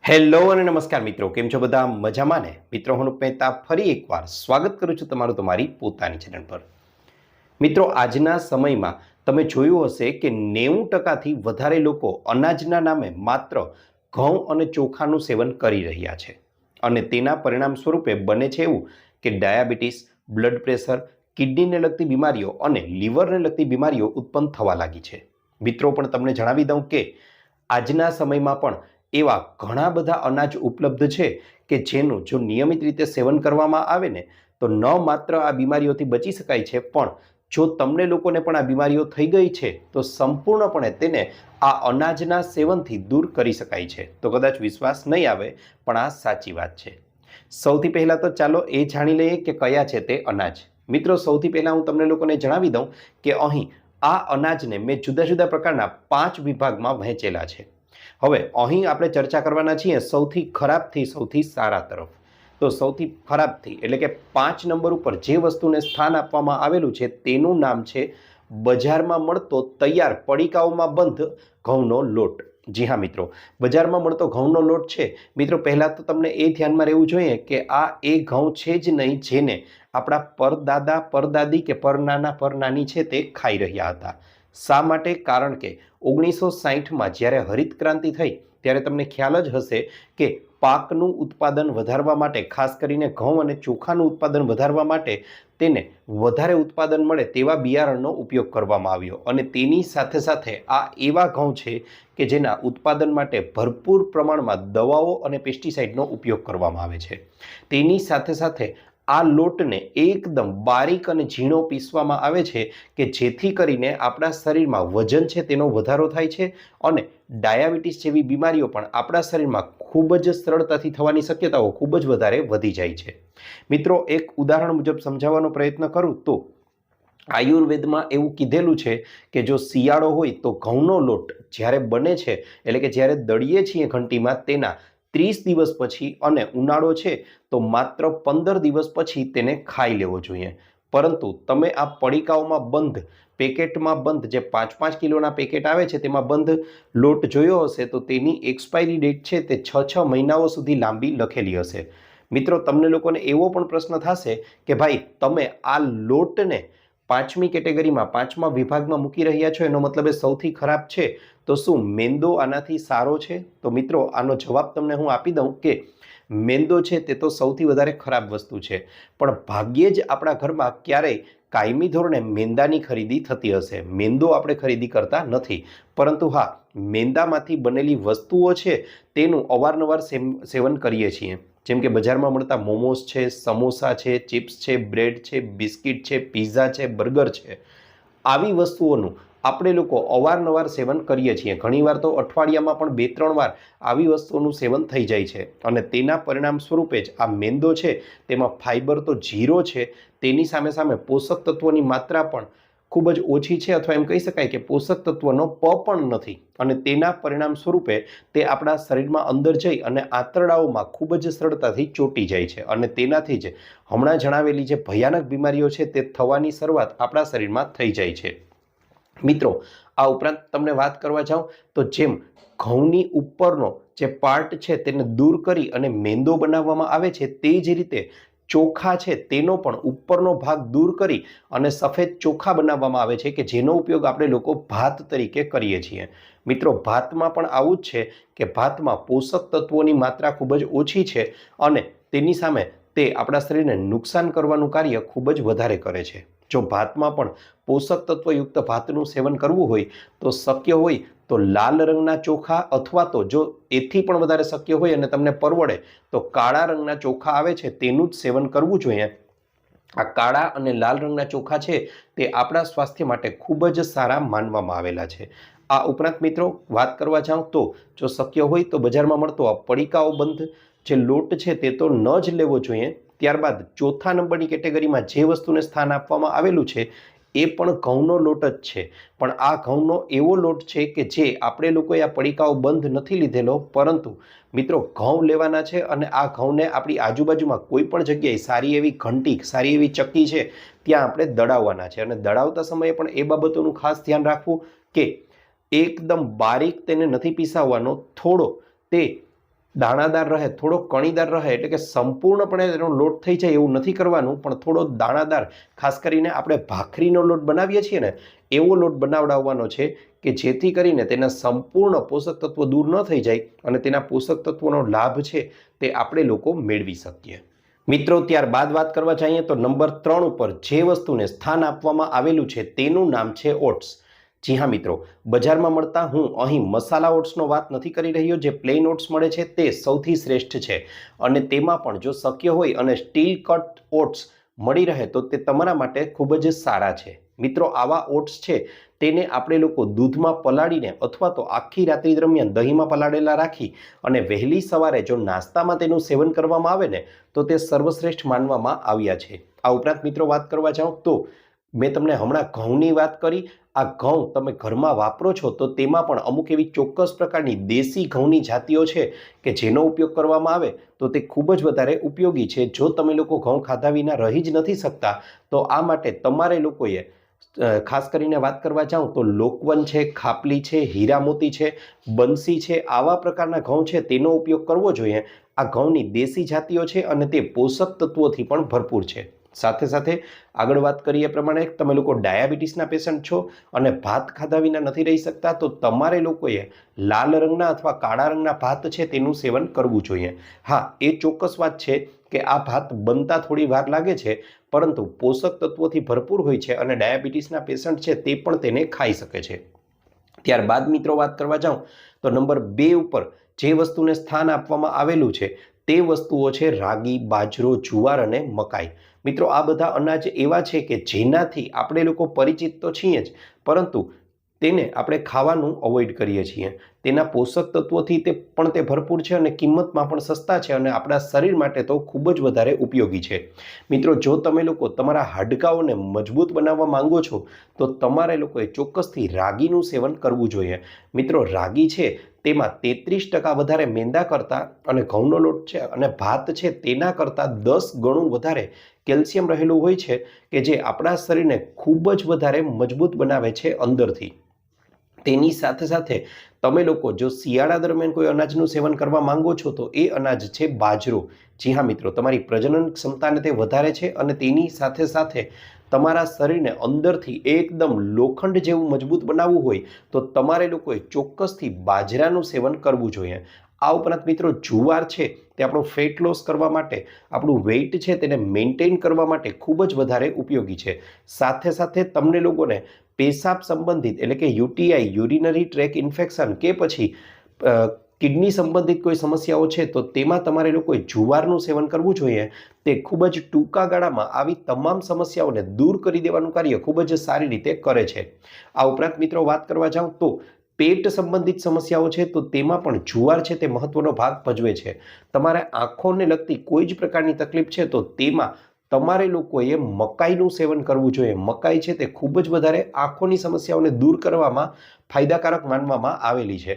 Hello અને નમસ્કાર મિત્રો, કેમ છો બધા? મજામાં ને? મિત્રો, હું મહેતા ફરી એકવાર સ્વાગત કરું છું તમારું તમારી પોતાની ચેનલ પર. મિત્રો, આજના સમયમાં તમે જોયું હશે કે 90%થી વધારે લોકો અનાજના નામે માત્ર ઘઉં અને ચોખાનું સેવન કરી રહ્યા છે અને તેના પરિણામ સ્વરૂપે બને છે એવું કે ડાયાબિટીસ, બ્લડ પ્રેશર, કિડનીને લગતી બીમારીઓ અને લીવરને લગતી બીમારીઓ ઉત્પન્ન થવા લાગી છે. મિત્રો, પણ તમને જણાવી દઉં કે આજના સમયમાં પણ એવા ઘણા બધા અનાજ ઉપલબ્ધ છે કે જેનું જો નિયમિત રીતે સેવન કરવામાં આવે ને તો ન માત્ર આ બીમારીઓથી બચી શકાય છે, પણ જો તમને લોકોને પણ આ બીમારીઓ થઈ ગઈ છે તો સંપૂર્ણપણે તેને આ અનાજના સેવનથી દૂર કરી શકાય છે. તો કદાચ વિશ્વાસ નહીં આવે, પણ આ સાચી વાત છે. સૌથી પહેલાં તો ચાલો એ જાણી લઈએ કે કયા છે તે અનાજ. મિત્રો, સૌથી પહેલાં હું તમને લોકોને જણાવી દઉં કે અહીં આ અનાજને મેં જુદા જુદા પ્રકારના 5 વિભાગમાં વહેંચેલા છે. હવે અહીં આપણે ચર્ચા કરવાના છીએ સૌથી ખરાબથી સૌથી સારા તરફ. તો સૌથી ખરાબથી એટલે કે 5 નંબર ઉપર જે વસ્તુને સ્થાન આપવામાં આવેલું છે તેનું નામ છે બજારમાં મળતો તૈયાર પડીકાઓમાં બંધ ઘઉંનો લોટ. જી હા મિત્રો, બજારમાં મળતો ઘઉંનો લોટ છે. મિત્રો, પહેલાં તો તમને એ ધ્યાનમાં રહેવું જોઈએ કે આ એ ઘઉં છે જ નહીં જેને આપણા પરદાદા, પરદાદી કે પરનાના, પરનાની છે તે ખાઈ રહ્યા હતા. શા માટે? કારણ કે 1960માં જ્યારે હરિત ક્રાંતિ થઈ ત્યારે તમને ખ્યાલ જ હશે કે પાકનું ઉત્પાદન વધારવા માટે, ખાસ કરીને ઘઉં અને ચોખાનું ઉત્પાદન વધારવા માટે તેને વધારે ઉત્પાદન મળે તેવા બિયારણનો ઉપયોગ કરવામાં આવ્યો અને તેની સાથે સાથે આ એવા ઘઉં છે કે જેના ઉત્પાદન માટે ભરપૂર પ્રમાણમાં દવાઓ અને પેસ્ટિસાઇડનો ઉપયોગ કરવામાં આવે છે. તેની સાથે સાથે આ લોટને એકદમ બારીક અને ઝીણો પીસવામાં આવે છે કે જેથી કરીને આપણા શરીરમાં વજન છે તેનો વધારો થાય છે અને ડાયાબિટીસ જેવી બીમારીઓ પણ આપણા શરીરમાં ખૂબ જ સરળતાથી થવાની શક્યતાઓ ખૂબ જ વધારે વધી જાય છે. મિત્રો, એક ઉદાહરણ મુજબ સમજાવવાનો પ્રયત્ન કરું તો આયુર્વેદમાં એવું કીધેલું છે કે જો શિયાળો હોય તો ઘઉંનો લોટ જ્યારે બને છે, એટલે કે જ્યારે દળીએ છીએ ઘંટીમાં, તેના 30 દિવસ પછી અને ઉનાળો છે તો માત્ર 15 દિવસ પછી તેને ખાઈ લેવો જોઈએ. પરંતુ તમે આ પડીકાઓમાં બંધ, પેકેટમાં બંધ જે 5-5 કિલોના પેકેટ આવે છે તેમાં બંધ લોટ જોયો હશે તો તેની એક્સપાયરી ડેટ છે તે 6-6 મહિનાઓ સુધી લાંબી લખેલી હશે. મિત્રો, તમને લોકોને એવો પણ પ્રશ્ન થશે કે ભાઈ, તમે આ લોટને 5મી કેટેગરીમાં, 5મા વિભાગમાં મૂકી રહ્યા છો, એનો મતલબ એ સૌથી ખરાબ છે, તો શું મેંદો આનાથી સારો છે? તો મિત્રો, આનો જવાબ તમને હું આપી દઉં કે મેંદો છે તે તો સૌથી વધારે ખરાબ વસ્તુ છે, પણ ભાગ્યે જ આપણા ઘરમાં ક્યારેય કાયમી ધોરણે મેંદાની ખરીદી થતી હશે. મેંદો આપણે ખરીદી કરતા નથી, પરંતુ હા, મેંદામાંથી બનેલી વસ્તુઓ છે તેનું અવારનવાર સેવન કરીએ છીએ. જેમ કે બજારમાં મળતા મોમોસ છે, સમોસા છે, ચિપ્સ છે, બ્રેડ છે, બિસ્કિટ છે, પિઝા છે, બર્ગર છે, આવી વસ્તુઓનું આપણે લોકો અવારનવાર સેવન કરીએ છીએ. ઘણીવાર તો અઠવાડિયામાં પણ 2-3 વાર આવી વસ્તુઓનું સેવન થઈ જાય છે અને તેના પરિણામ સ્વરૂપે જ આ મેંદો છે તેમાં ફાઇબર તો 0 છે, તેની સામે સામે પોષક તત્વોની માત્રા પણ ખૂબ જ ઓછી છે, અથવા એમ કહી શકાય કે પોષક તત્વનો પ પણ નથી અને તેના પરિણામ સ્વરૂપે તે આપણા શરીરમાં અંદર જઈ અને આંતરડાઓમાં ખૂબ જ સરળતાથી ચોંટી જાય છે અને તેનાથી જ હમણાં જણાવેલી જે ભયાનક બીમારીઓ છે તે થવાની શરૂઆત આપણા શરીરમાં થઈ જાય છે. મિત્રો, આ ઉપરાંત તમને વાત કરવા જાઉં તો જેમ ઘઉંની ઉપરનો જે પાર્ટ છે તેને દૂર કરી અને મેંદો બનાવવામાં આવે છે, તે જ રીતે ચોખા છે તેનો પણ ઉપરનો ભાગ દૂર કરી અને સફેદ ચોખા બનાવવામાં આવે છે કે જેનો ઉપયોગ આપણે લોકો ભાત તરીકે કરીએ છીએ. મિત્રો, ભાતમાં પણ આવું જ છે કે ભાતમાં પોષક તત્વોની માત્રા ખૂબ જ ઓછી છે અને તેની સામે તે આપણા શરીરને નુકસાન કરવાનું કાર્ય ખૂબ જ વધારે કરે છે. જો ભાતમાં પણ પોષક તત્વયુક્ત ભાતનું સેવન કરવું હોય તો શક્ય હોય તો લાલ રંગના ચોખા, અથવા તો જો એથી પણ વધારે શક્ય હોય અને તમને પરવડે તો કાળા રંગના ચોખા આવે છે તેનું જ સેવન કરવું જોઈએ. આ કાળા અને લાલ રંગના ચોખા છે તે આપણા સ્વાસ્થ્ય માટે ખૂબ જ સારા માનવામાં આવેલા છે. આ ઉપરાંત મિત્રો, વાત કરવા જાઉં તો જો શક્ય હોય તો બજારમાં મળતો આ પડીકાઓ બંધ જે લોટ છે તે તો ન જ લેવો જોઈએ. ત્યારબાદ ચોથા નંબરની કેટેગરીમાં જે વસ્તુને સ્થાન આપવામાં આવેલું છે એ પણ ઘઉંનો લોટ જ છે, પણ આ ઘઉંનો એવો લોટ છે કે જે આપણે લોકોએ આ પડીકાઓ બંધ નથી લીધેલો, પરંતુ મિત્રો ઘઉં લેવાના છે અને આ ઘઉંને આપણી આજુબાજુમાં કોઈ પણ જગ્યાએ સારી એવી ઘંટી, સારી એવી ચક્કી છે ત્યાં આપણે દળાવવાના છે અને દળાવતા સમયે પણ એ બાબતોનું ખાસ ધ્યાન રાખવું કે એકદમ બારીક તેને નથી પીસાવવાનો, થોડો તે દાણાદાર રહે, થોડો કણીદાર રહે, એટલે કે સંપૂર્ણપણે એનો લોટ થઈ જાય એવું નથી કરવાનું, પણ થોડો દાણાદાર, ખાસ કરીને આપણે ભાખરીનો લોટ બનાવીએ છીએ ને એવો લોટ બનાવડાવવાનો છે કે જેથી કરીને તેના સંપૂર્ણ પોષક તત્વો દૂર ન થઈ જાય અને તેના પોષક તત્વોનો લાભ છે તે આપણે લોકો મેળવી શકીએ. મિત્રો, ત્યારબાદ વાત કરવા જઈએ તો નંબર 3 ઉપર જે વસ્તુને સ્થાન આપવામાં આવેલું છે તેનું નામ છે ઓટ્સ. જી હા મિત્રો, બજારમાં મળતા હું અહીં મસાલા ઓટ્સનો વાત નથી કરી રહ્યો. જે પ્લેન ઓટ્સ મળે છે તે સૌથી શ્રેષ્ઠ છે અને તેમાં પણ જો શક્ય હોય અને સ્ટીલ કટ ઓટ્સ મળી રહે તો તે તમારા માટે ખૂબ જ સારા છે. મિત્રો, આવા ઓટ્સ છે તેને આપણે લોકો દૂધમાં પલાળીને અથવા તો આખી રાત્રિ દરમિયાન દહીંમાં પલાળેલા રાખી અને વહેલી સવારે જો નાસ્તામાં તેનું સેવન કરવામાં આવે ને તો તે સર્વશ્રેષ્ઠ માનવામાં આવ્યા છે. આ ઉપરાંત મિત્રો વાત કરવા જાઉં તો મેં તમને હમણાં ઘઉંની વાત કરી. આ ઘઉં તમે ઘરમાં વાપરો છો તો તેમાં પણ અમુક એવી ચોક્કસ પ્રકારની દેશી ઘઉંની જાતિઓ છે કે જેનો ઉપયોગ કરવામાં આવે તો તે ખૂબ જ વધારે ઉપયોગી છે. જો તમે લોકો ઘઉં ખાધા વિના રહી જ નથી શકતા તો આ માટે તમારે લોકોએ ખાસ કરીને વાત કરવા જાઉં તો લોકવન છે, ખાપલી છે, હીરામોતી છે, બંસી છે, આવા પ્રકારના ઘઉં છે તેનો ઉપયોગ કરવો જોઈએ. આ ઘઉંની દેશી જાતિઓ છે અને તે પોષક તત્વોથી પણ ભરપૂર છે. સાથે સાથે આગળ વાત કરીએ પ્રમાણે તમે લોકો ડાયાબિટીસના પેશન્ટ છો અને ભાત ખાધા વિના નથી રહી શકતા તો તમારે લોકોએ લાલ રંગના અથવા કાળા રંગના ભાત છે તેનું સેવન કરવું જોઈએ. હા, એ ચોક્કસ વાત છે કે આ ભાત બનતા થોડી વાર લાગે છે પરંતુ પોષક તત્વોથી ભરપૂર હોય છે અને ડાયાબિટીસના પેશન્ટ છે તે પણ તેને ખાઈ શકે છે. ત્યારબાદ મિત્રો વાત કરવા જાઉં તો નંબર 2 ઉપર જે વસ્તુને સ્થાન આપવામાં આવેલું છે તે વસ્તુઓ છે રાગી, બાજરો, જુવાર અને મકાઈ. મિત્રો, આ બધા અનાજ એવા છે કે જેનાથી આપણે લોકો પરિચિત તો છીએ જ પરંતુ તેને આપણે ખાવાનું અવોઇડ કરીએ છીએ. તેના પોષક તત્વોથી તે ભરપૂર છે અને કિંમતમાં પણ સસ્તા છે અને આપણા શરીર માટે તો ખૂબ જ વધારે ઉપયોગી છે. મિત્રો, જો તમે લોકો તમારા હાડકાઓને મજબૂત બનાવવા માંગો છો તો તમારે લોકોએ ચોક્કસથી રાગીનું સેવન કરવું જોઈએ. મિત્રો, રાગી છે તેમાં 33% વધારે મેંદા કરતાં અને ઘઉંનો લોટ છે અને ભાત છે તેના કરતાં 10 ગણું વધારે કેલ્શિયમ રહેલું હોય છે કે જે આપણા શરીરને ખૂબ જ વધારે મજબૂત બનાવે છે અંદરથી. તેની સાથે સાથે તમે લોકો જો શિયાળા દરમિયાન કોઈ અનાજનું સેવન કરવા માંગો છો તો એ અનાજ છે બાજરો. જી હા મિત્રો, તમારી પ્રજનન ક્ષમતાને તે વધારે છે અને તેની સાથે સાથે તમારા શરીરને અંદરથી એકદમ લોખંડ જેવું મજબૂત બનાવવું હોય તો તમારે લોકોએ ચોક્કસથી બાજરાનું સેવન કરવું જોઈએ. આ ઉપરાંત મિત્રો, જુવાર છે તે આપણો ફેટ લોસ કરવા માટે, આપણું વેઇટ છે તેને મેન્ટેન કરવા માટે ખૂબ જ વધારે ઉપયોગી છે. સાથે સાથે તમને લોકોને પેશાબ સંબંધિત એટલે કે યુટીઆઈ, યુરિનરી ટ્રેક ઇન્ફેક્શન કે પછી કિડની સંબંધિત કોઈ સમસ્યાઓ છે તો તેમાં તમારે લોકોએ જુવારનું સેવન કરવું જોઈએ. તે ખૂબ જ ટૂંકા ગાળામાં આવી તમામ સમસ્યાઓને દૂર કરી દેવાનું કાર્ય ખૂબ જ સારી રીતે કરે છે. આ ઉપરાંત મિત્રો વાત કરવા જાઉં તો પેટ સંબંધિત સમસ્યાઓ છે તો તેમાં પણ જુવાર છે તે મહત્વનો ભાગ ભજવે છે. તમારે આંખોને લગતી કોઈ જ પ્રકારની તકલીફ છે તો તેમાં તમારે લોકોએ મકાઈનું સેવન કરવું જોઈએ. મકાઈ છે તે ખૂબ જ વધારે આંખોની સમસ્યાઓને દૂર કરવામાં ફાયદાકારક માનવામાં આવેલી છે.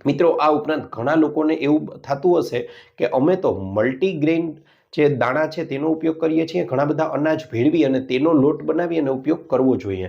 મિત્રો, આ ઉપરાંત ઘણા લોકોને એવું થતું હશે કે અમે તો મલ્ટીગ્રેન જે દાણા છે તેનો ઉપયોગ કરીએ છીએ, ઘણા બધા અનાજ ભેળવી અને તેનો લોટ બનાવી અને ઉપયોગ કરવો જોઈએ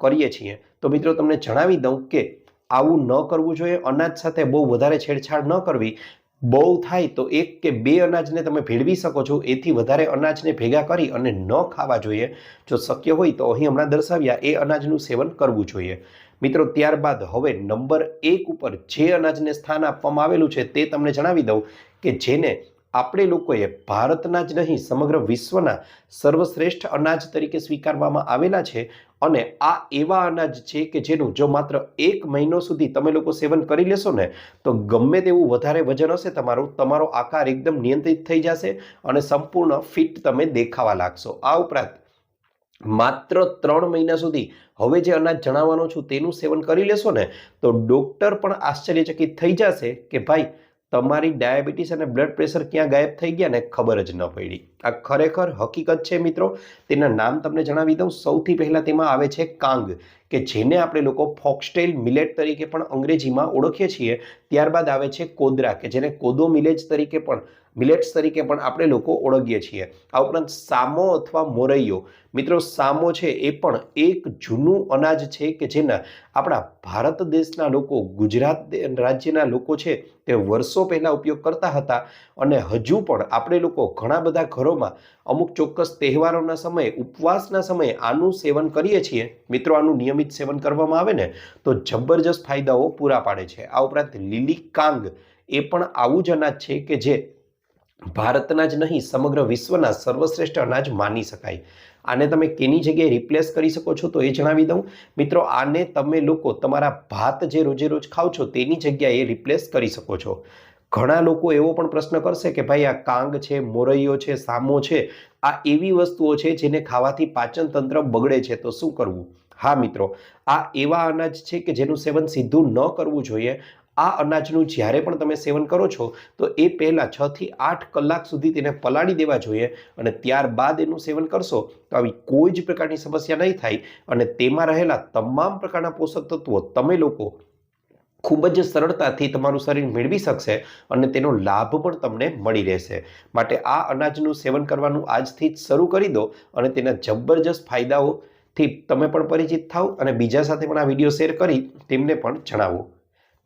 કરીએ છીએ. તો મિત્રો, તમને જણાવી દઉં કે આવું ન કરવું જોઈએ. અનાજ સાથે બહુ વધારે છેડછાડ ન કરવી. બહુ થાય તો 1 કે 2 અનાજને તમે ભેળવી શકો છો, એથી વધારે અનાજને ભેગા કરી અને ન ખાવા જોઈએ. જો શક્ય હોય તો અહીં હમણાં દર્શાવ્યા એ અનાજનું સેવન કરવું જોઈએ. મિત્રો, ત્યારબાદ હવે નંબર 1 ઉપર જે અનાજને સ્થાન આપવામાં આવેલું છે તે તમને જણાવી દઉં કે જેને આપણે લોકોએ ભારતના જ નહીં સમગ્ર વિશ્વના સર્વશ્રેષ્ઠ અનાજ તરીકે સ્વીકારવામાં આવેલા છે અને આ એવા અનાજ છે કે જેનું જો માત્ર 1 મહિનો સુધી તમે લોકો સેવન કરી લેશો ને તો ગમે તેવું વધારે વજન હશે તમારો આકાર એકદમ નિયંત્રિત થઈ જશે અને સંપૂર્ણ ફિટ તમે દેખાવા લાગશો. આ ઉપરાંત માત્ર 3 મહિના સુધી હવે જે અનાજ જણાવવાનો છું તેનું સેવન કરી લેશો ને તો ડોક્ટર પણ આશ્ચર્યચકિત થઈ જશે કે ભાઈ તમારી ડાયાબિટીસ અને બ્લડ પ્રેશર ક્યાં ગાયબ થઈ ગયા ને ખબર જ ન પડી. આ ખરેખર હકીકત છે મિત્રો. તેના નામ તમને જણાવી દઉં. સૌથી પહેલા તેમાં આવે છે કાંગ. કે જેને આપણે લોકો ફોક્સટેલ મિલેટ તરીકે પણ અંગ્રેજીમાં ઓળખીએ છીએ. ત્યારબાદ આવે છે કોદરા, કે જેને કોદો મિલેટ્સ તરીકે પણ આપણે લોકો ઓળખીએ છીએ. આ ઉપરાંત સામો અથવા મોરૈયો. મિત્રો, સામો છે એ પણ એક જૂનું અનાજ છે કે જેના આપણા ભારત દેશના લોકો, ગુજરાત રાજ્યના લોકો છે તે વર્ષો પહેલા ઉપયોગ કરતા હતા અને હજુ પણ આપણે લોકો ઘણા બધા ઘરોમાં અમુક ચોક્કસ તહેવારોના સમયે, ઉપવાસના સમયે આનું સેવન કરીએ છીએ. મિત્રો, આનું નિયમિત સેવન કરવામાં આવે ને તો જબરજસ્ત ફાયદાઓ પૂરા પાડે છે. આ ઉપરાંત લીલી કાંગ એ પણ આવું જ અનાજ છે કે જે ભારતના જ નહીં સમગ્ર વિશ્વના સર્વશ્રેષ્ઠ અનાજ માની શકાય. આને તમે કેની જગ્યાએ રિપ્લેસ કરી શકો છો તો એ જણાવી દઉં. મિત્રો, આને તમે લોકો તમારા ભાત જે રોજે રોજ ખાઓ છો તેની જગ્યાએ રિપ્લેસ કરી શકો છો. ઘણા લોકો એવો પણ પ્રશ્ન કરશે કે ભાઈ આ કાંગ છે, મોરૈયો છે, સામો છે, આ એવી વસ્તુઓ છે જેને ખાવાથી પાચન તંત્ર બગડે છે, તો શું કરવું? હા મિત્રો, આ એવા અનાજ છે કે જેનું સેવન સીધું ન કરવું જોઈએ. આ અનાજનું જ્યારે પણ તમે સેવન કરો છો તો એ પહેલાં 6 થી 8 કલાક સુધી તેને પલાળી દેવા જોઈએ અને ત્યારબાદ એનું સેવન કરશો તો આવી કોઈ જ પ્રકારની સમસ્યા નહીં થાય અને તેમાં રહેલા તમામ પ્રકારના પોષક તત્વો તમે લોકો ખૂબ જ સરળતાથી તમારું શરીર મેળવી શકશે અને તેનો લાભ પણ તમને મળી રહેશે. માટે આ અનાજનું સેવન કરવાનું આજથી જ શરૂ કરી દો અને તેના જબરજસ્ત ફાયદાઓથી તમે પણ પરિચિત થાઓ અને બીજા સાથે પણ આ વિડીયો શેર કરી તેમને પણ જણાવો.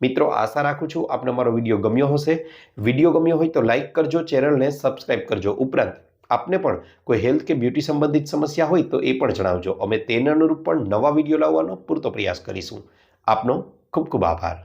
મિત્રો, આશા રાખું છું આપને મારો વિડીયો ગમ્યો હશે. વિડીયો ગમ્યો હોય તો લાઇક કરજો, ચેનલને સબસ્ક્રાઇબ કરજો. ઉપરાંત આપને પણ કોઈ હેલ્થ કે બ્યુટી સંબંધિત સમસ્યા હોય તો એ પણ જણાવજો. અમે તેને અનુરૂપ પણ નવા વિડીયો લાવવાનો પૂરતો પ્રયાસ કરીશું. આપનો ખૂબ ખૂબ આભાર.